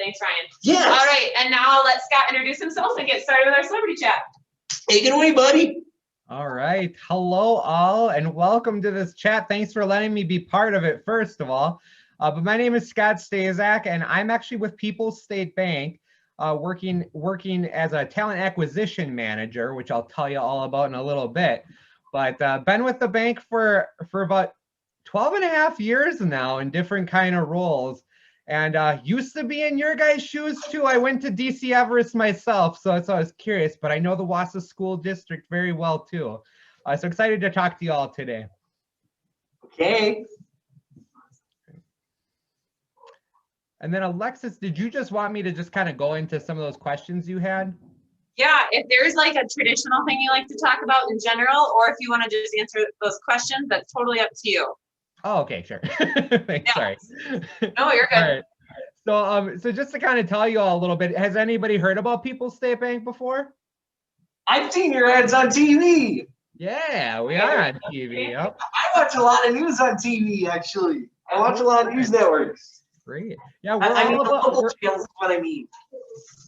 Thanks, Ryan. Yes. All right, and now I'll let Scott introduce himself and get started with our celebrity chat. Take it away, buddy. All right. Hello, all, and welcome to this chat. Thanks for letting me be part of it, first of all. But my name is Scott Staszak, and I'm actually with People's State Bank, working as a talent acquisition manager, which I'll tell you all about in a little bit. But been with the bank for about 12 and a half years now in different kind of roles. And used to be in your guys' shoes too. I went to DC Everest myself, so I was curious, but I know the Wausau School District very well too. So excited to talk to you all today. Okay. And then Alexis, did you just want me to just kind of go into some of those questions you had? Yeah, if there's like a traditional thing you like to talk about in general, or if you want to just answer those questions, that's totally up to you. Oh, okay, sure. Thanks, Yeah. sorry. No, you're good. All right. So just to kind of tell you all a little bit, has anybody heard about People's State Bank before? I've seen your ads on TV. Yeah, we are on TV. Yep. I watch a lot of news on TV, actually. I watch a lot of news networks. Great. Yeah, we're I mean, all the about, local channels is what I mean.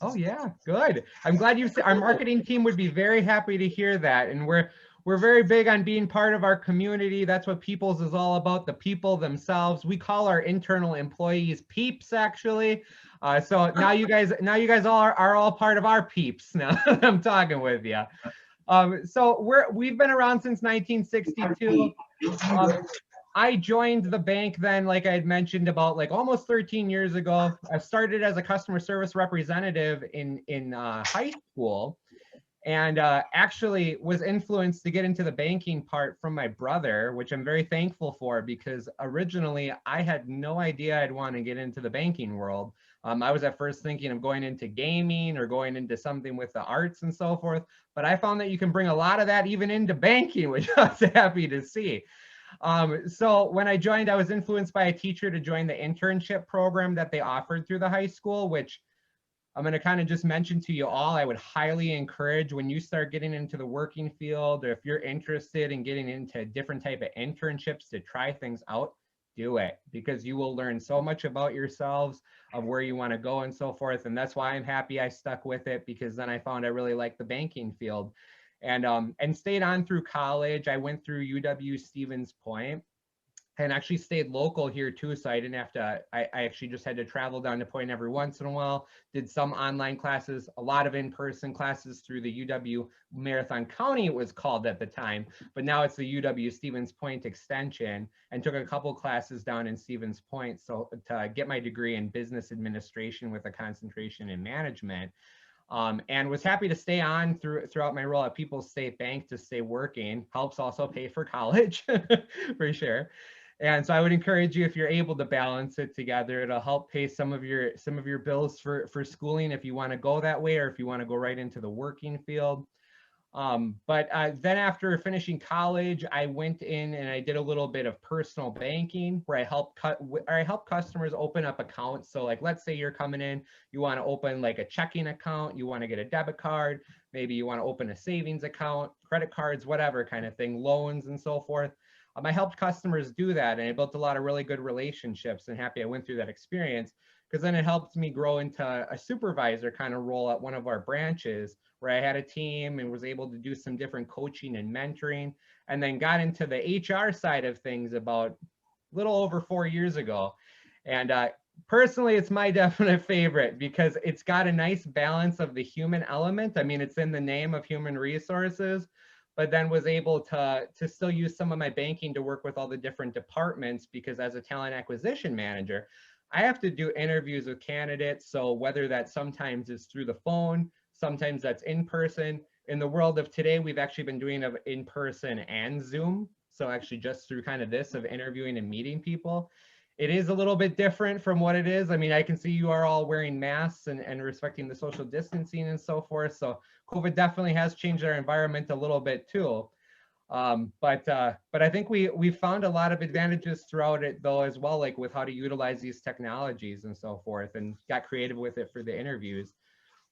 Oh yeah, good. I'm glad our marketing team would be very happy to hear that. And we're very big on being part of our community. That's what People's is all about, the people themselves. We call our internal employees peeps, actually. So now you guys all are all part of our peeps now. I'm talking with you. So we've been around since 1962. I joined the bank then, like I had mentioned, about like almost 13 years ago. I started as a customer service representative in high school, and actually was influenced to get into the banking part from my brother, which I'm very thankful for, because originally I had no idea I'd want to get into the banking world. I was at first thinking of going into gaming or going into something with the arts and so forth, but I found that you can bring a lot of that even into banking, which I was happy to see. So when I joined, I was influenced by a teacher to join the internship program that they offered through the high school, which I'm going to kind of just mention to you all. I would highly encourage, when you start getting into the working field, or if you're interested in getting into different type of internships to try things out, do it, because you will learn so much about yourselves, of where you want to go and so forth. And that's why I'm happy I stuck with it, because then I found I really liked the banking field. And stayed on through college. I went through UW Stevens Point, and actually stayed local here too. So I didn't have to, I actually just had to travel down to Point every once in a while, did some online classes, a lot of in-person classes through the UW Marathon County, it was called at the time, but now it's the UW Stevens Point extension, and took a couple classes down in Stevens Point. So to get my degree in business administration with a concentration in management. And was happy to stay on throughout my role at People's State Bank to stay working. Helps also pay for college, for sure. And so I would encourage you, if you're able to balance it together, it'll help pay some of your bills for schooling if you want to go that way, or if you want to go right into the working field. But then after finishing college, I went in and I did a little bit of personal banking, where I help customers open up accounts. So like, let's say you're coming in, you want to open like a checking account, you want to get a debit card, maybe you want to open a savings account, credit cards, whatever kind of thing, loans and so forth. I helped customers do that, and I built a lot of really good relationships, and happy I went through that experience, because then it helped me grow into a supervisor kind of role at one of our branches, where I had a team and was able to do some different coaching and mentoring, and then got into the HR side of things about a little over 4 years ago. And personally, it's my definite favorite, because it's got a nice balance of the human element. I mean, it's in the name of human resources, but then was able to still use some of my banking to work with all the different departments, because as a talent acquisition manager, I have to do interviews with candidates. So whether that sometimes is through the phone, sometimes that's in person. In the world of today, we've actually been doing it in person and Zoom. So actually just through kind of this of interviewing and meeting people. It is a little bit different from what it is. I mean, I can see you are all wearing masks and respecting the social distancing and so forth. So COVID definitely has changed our environment a little bit too. But I think we found a lot of advantages throughout it though, as well, like with how to utilize these technologies and so forth, and got creative with it for the interviews.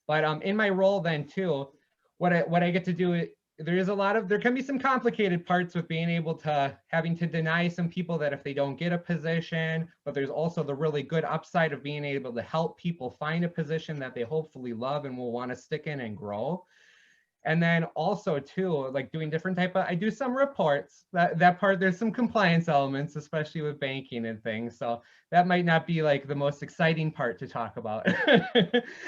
But in my role then too, what I get to do there can be some complicated parts with being able to having to deny some people that if they don't get a position, but there's also the really good upside of being able to help people find a position that they hopefully love and will want to stick in and grow. And then also too, like doing different I do some reports. That part, there's some compliance elements, especially with banking and things. So that might not be like the most exciting part to talk about.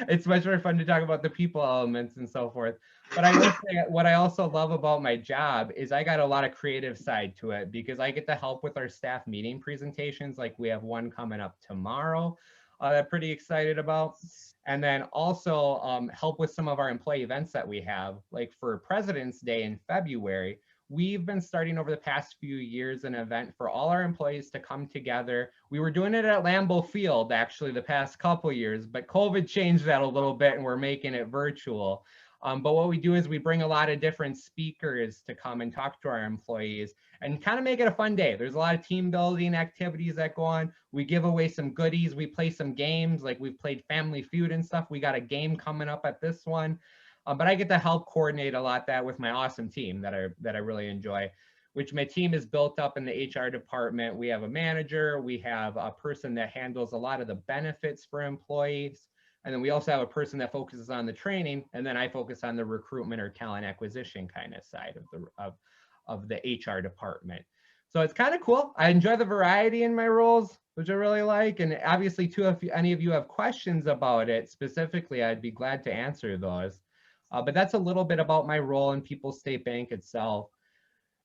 It's much more fun to talk about the people elements and so forth. But I will say what I also love about my job is I got a lot of creative side to it because I get to help with our staff meeting presentations. Like we have one coming up tomorrow that I'm pretty excited about. And then also help with some of our employee events that we have, like for President's Day in February. We've been starting over the past few years an event for all our employees to come together. We were doing it at Lambeau Field actually the past couple years, but COVID changed that a little bit and we're making it virtual. But what we do is we bring a lot of different speakers to come and talk to our employees and kind of make it a fun day. There's a lot of team building activities that go on. We give away some goodies. We play some games, like we've played Family Feud and stuff. We got a game coming up at this one. But I get to help coordinate a lot that with my awesome team that I really enjoy, which my team is built up in the HR department. We have a manager. We have a person that handles a lot of the benefits for employees. And then we also have a person that focuses on the training, and then I focus on the recruitment or talent acquisition kind of side of the HR department. So it's kind of cool. I enjoy the variety in my roles, which I really like. And obviously too, if any of you have questions about it specifically, I'd be glad to answer those. But that's a little bit about my role in People's State Bank itself.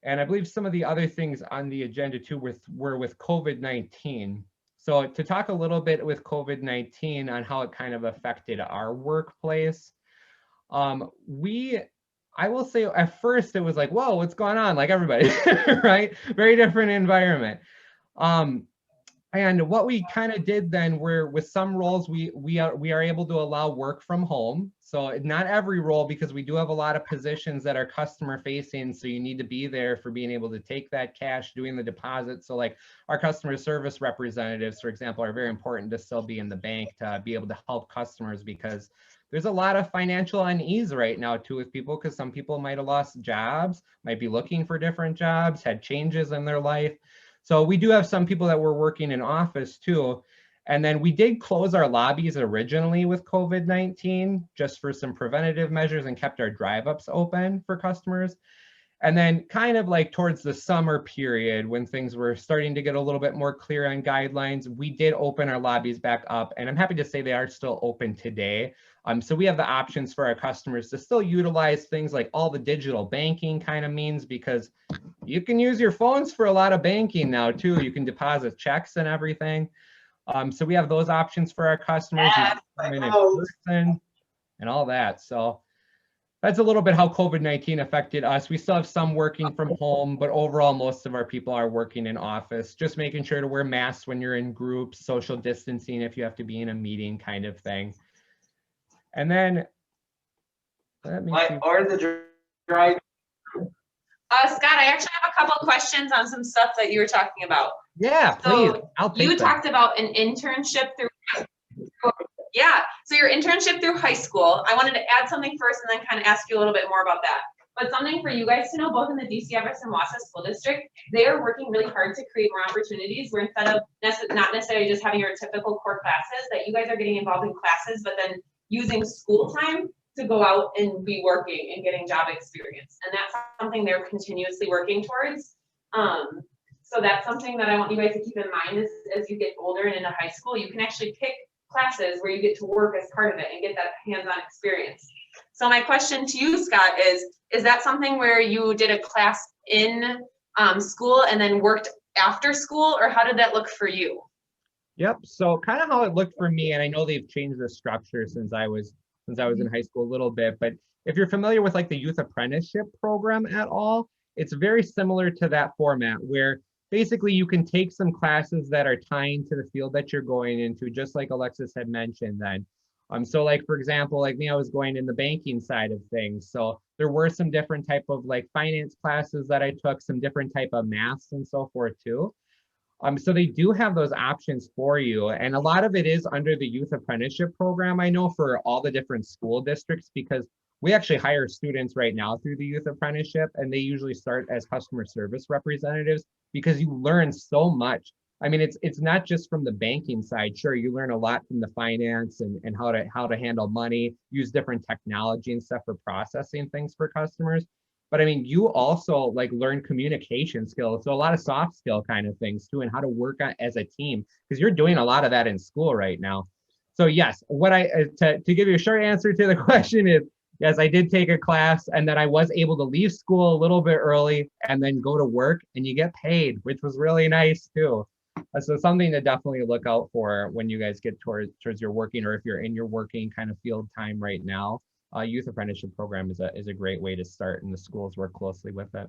And I believe some of the other things on the agenda too were with COVID-19. So to talk a little bit with COVID-19 on how it kind of affected our workplace, I will say at first it was like, whoa, what's going on? Like everybody, right? Very different environment. And what we kind of did then with some roles, we are able to allow work from home. So not every role, because we do have a lot of positions that are customer facing. So you need to be there for being able to take that cash, doing the deposit. So like our customer service representatives, for example, are very important to still be in the bank to be able to help customers, because there's a lot of financial unease right now too with people, because some people might have lost jobs, might be looking for different jobs, had changes in their life. So we do have some people that were working in office too. And then we did close our lobbies originally with COVID-19 just for some preventative measures and kept our drive-ups open for customers. And then kind of like towards the summer period when things were starting to get a little bit more clear on guidelines, we did open our lobbies back up. And I'm happy to say they are still open today. So we have the options for our customers to still utilize things like all the digital banking kind of means, because you can use your phones for a lot of banking now too. You can deposit checks and everything. So we have those options for our customers. You can come in person and all that. So that's a little bit how COVID-19 affected us. We still have some working from home, but overall, most of our people are working in office, just making sure to wear masks when you're in groups, social distancing if you have to be in a meeting kind of thing. And then, let me see. Or the drive. Scott, I actually have a couple of questions on some stuff that you were talking about. Yeah, please. So I'll take you them. talked about an internship through, yeah. So your internship through high school. I wanted to add something first and then kind of ask you a little bit more about that. But something for you guys to know, both in the DC Everson Wausau School District, they are working really hard to create more opportunities where instead of not necessarily just having your typical core classes, that you guys are getting involved in classes, but then using school time to go out and be working and getting job experience. And that's something they're continuously working towards. So that's something that I want you guys to keep in mind as you get older and into high school. You can actually pick classes where you get to work as part of it and get that hands-on experience. So my question to you, Scott, is that something where you did a class in school and then worked after school, or how did that look for you? Yep. So kind of how it looked for me, and I know they've changed the structure since I was in high school a little bit, but if you're familiar with like the youth apprenticeship program at all, it's very similar to that format where basically you can take some classes that are tying to the field that you're going into, just like Alexis had mentioned then. So like, for example, like me, I was going in the banking side of things. So there were some different type of like finance classes that I took, some different type of maths and so forth too. So they do have those options for you. And a lot of it is under the youth apprenticeship program, I know, for all the different school districts, because we actually hire students right now through the youth apprenticeship, and they usually start as customer service representatives because you learn so much. I mean, it's not just from the banking side. Sure, you learn a lot from the finance and how to handle money, use different technology and stuff for processing things for customers. But I mean, you also like learn communication skills, so a lot of soft skill kind of things too, and how to work on, as a team, because you're doing a lot of that in school right now. So yes, what to give you a short answer to the question is, yes, I did take a class, and then I was able to leave school a little bit early and then go to work, and you get paid, which was really nice too. So something to definitely look out for when you guys get towards your working, or if you're in your working kind of field time right now. Youth apprenticeship program is a great way to start, and the schools work closely with it.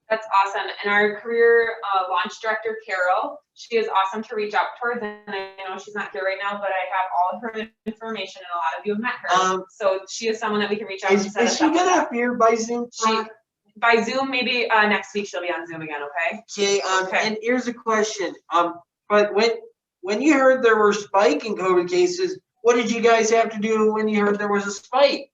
That's awesome. And our career launch director, Carol, she is awesome to reach out towards. And I know she's not here right now, but I have all of her information, and a lot of you have met her. So she is someone that we can reach out to. Is she gonna appear by Zoom? By Zoom, maybe next week she'll be on Zoom again. Okay. Okay. And here's a question. But when you heard there were spiking COVID cases, what did you guys have to do when you heard there was a spike?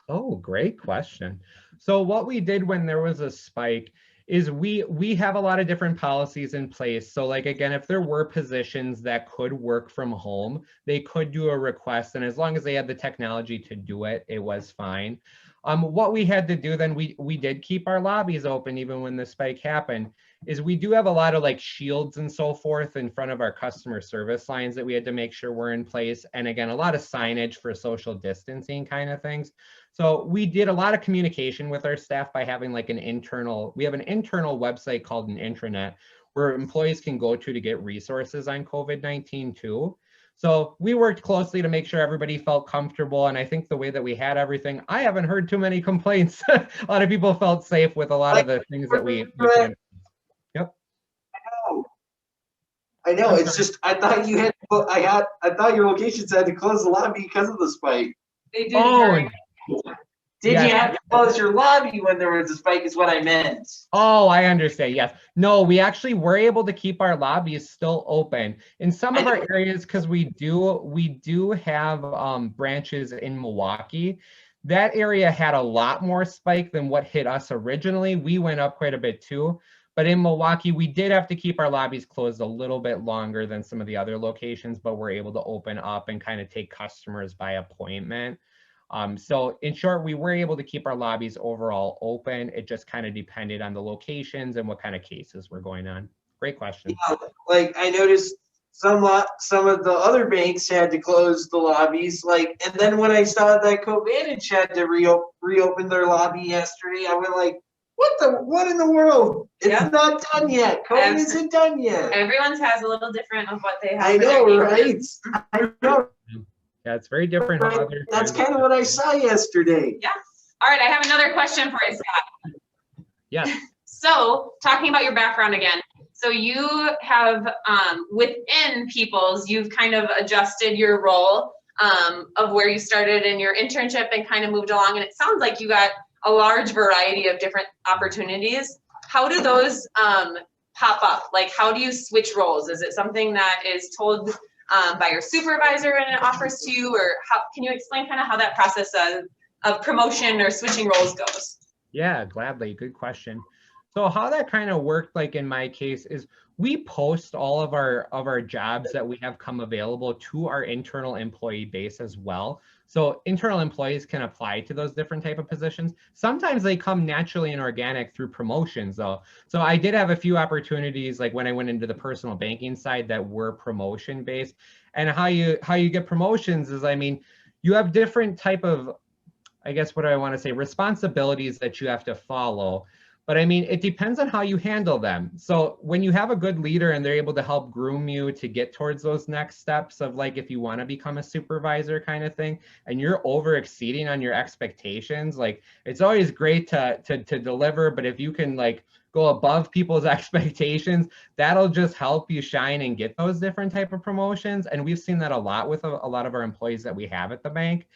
Oh, great question. So what we did when there was a spike is we have a lot of different policies in place. So like, again, if there were positions that could work from home, they could do a request. And as long as they had the technology to do it, it was fine. What we had to do then, we did keep our lobbies open even when the spike happened, is we do have a lot of like shields and so forth in front of our customer service lines that we had to make sure were in place. And again, a lot of signage for social distancing kind of things. So we did a lot of communication with our staff by having like we have an internal website called an intranet where employees can go to get resources on COVID-19 too. So we worked closely to make sure everybody felt comfortable. And I think the way that we had everything, I haven't heard too many complaints. A lot of people felt safe with a lot of the things that we did. Yep. I know. It's just, I thought you had, I thought your locations had to close the lobby because of the spike. They did. Did you have to close your lobby when there was a spike is what I meant. Oh, I understand. Yes. No, we actually were able to keep our lobbies still open in some of our areas because we do have branches in Milwaukee. That area had a lot more spike than what hit us originally. We went up quite a bit too. But in Milwaukee, we did have to keep our lobbies closed a little bit longer than some of the other locations, but we're able to open up and kind of take customers by appointment. So in short, we were able to keep our lobbies overall open. It just kind of depended on the locations and what kind of cases were going on. Great question. Yeah, like I noticed some of the other banks had to close the lobbies. And then when I saw that CoVantage had to reopen their lobby yesterday, I went like, what in the world? It's not done yet. COVID isn't done yet. Everyone's has a little different of what they have. I know, right? I know. Yeah, it's very different. That's kind of what I saw yesterday. Yeah. All right, I have another question for you, Scott. Yeah. So, talking about your background again. So you have, within People's, you've kind of adjusted your role of where you started in your internship and kind of moved along. And it sounds like you got a large variety of different opportunities. How do those pop up? Like, how do you switch roles? Is it something that is told by your supervisor and it offers to you, or how can you explain kind of how that process of promotion or switching roles goes? Yeah, gladly. Good question. So how that kind of worked, like in my case, is we post all of our jobs that we have come available to our internal employee base as well. So internal employees can apply to those different type of positions. Sometimes they come naturally and organic through promotions though. So I did have a few opportunities like when I went into the personal banking side that were promotion based. And how you get promotions is, I mean, you have different type of, I guess what I want to say, responsibilities that you have to follow. But I mean, it depends on how you handle them. So when you have a good leader and they're able to help groom you to get towards those next steps of like, if you want to become a supervisor kind of thing, and you're over exceeding on your expectations, like it's always great to deliver, but if you can like go above people's expectations, that'll just help you shine and get those different type of promotions. And we've seen that a lot with a lot of our employees that we have at the bank.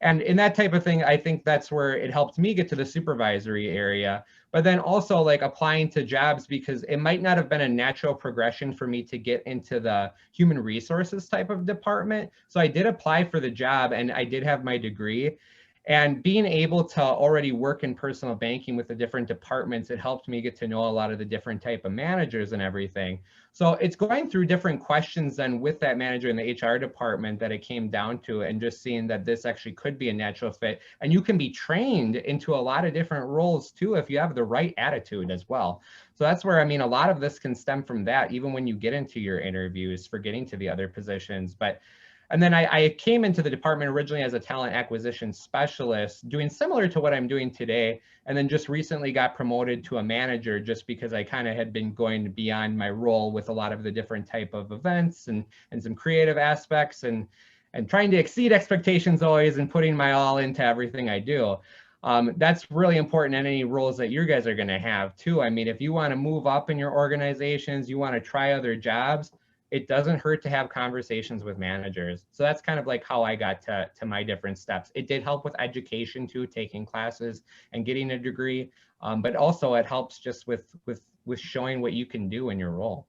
And in that type of thing, I think that's where it helped me get to the supervisory area, but then also like applying to jobs because it might not have been a natural progression for me to get into the human resources type of department. So I did apply for the job and I did have my degree. And being able to already work in personal banking with the different departments, it helped me get to know a lot of the different type of managers and everything. So it's going through different questions then with that manager in the HR department that it came down to, and just seeing that this actually could be a natural fit. And you can be trained into a lot of different roles too, if you have the right attitude as well. So that's where, I mean, a lot of this can stem from that, even when you get into your interviews for getting to the other positions. But and then I came into the department originally as a talent acquisition specialist, doing similar to what I'm doing today, and then just recently got promoted to a manager just because I kind of had been going beyond my role with a lot of the different type of events and some creative aspects, and trying to exceed expectations always, and putting my all into everything I do. That's really important in any roles that you guys are going to have too. I mean, if you want to move up in your organizations, you want to try other jobs, it doesn't hurt to have conversations with managers. So that's kind of like how I got to my different steps. It did help with education too, taking classes and getting a degree, but also it helps just with showing what you can do in your role.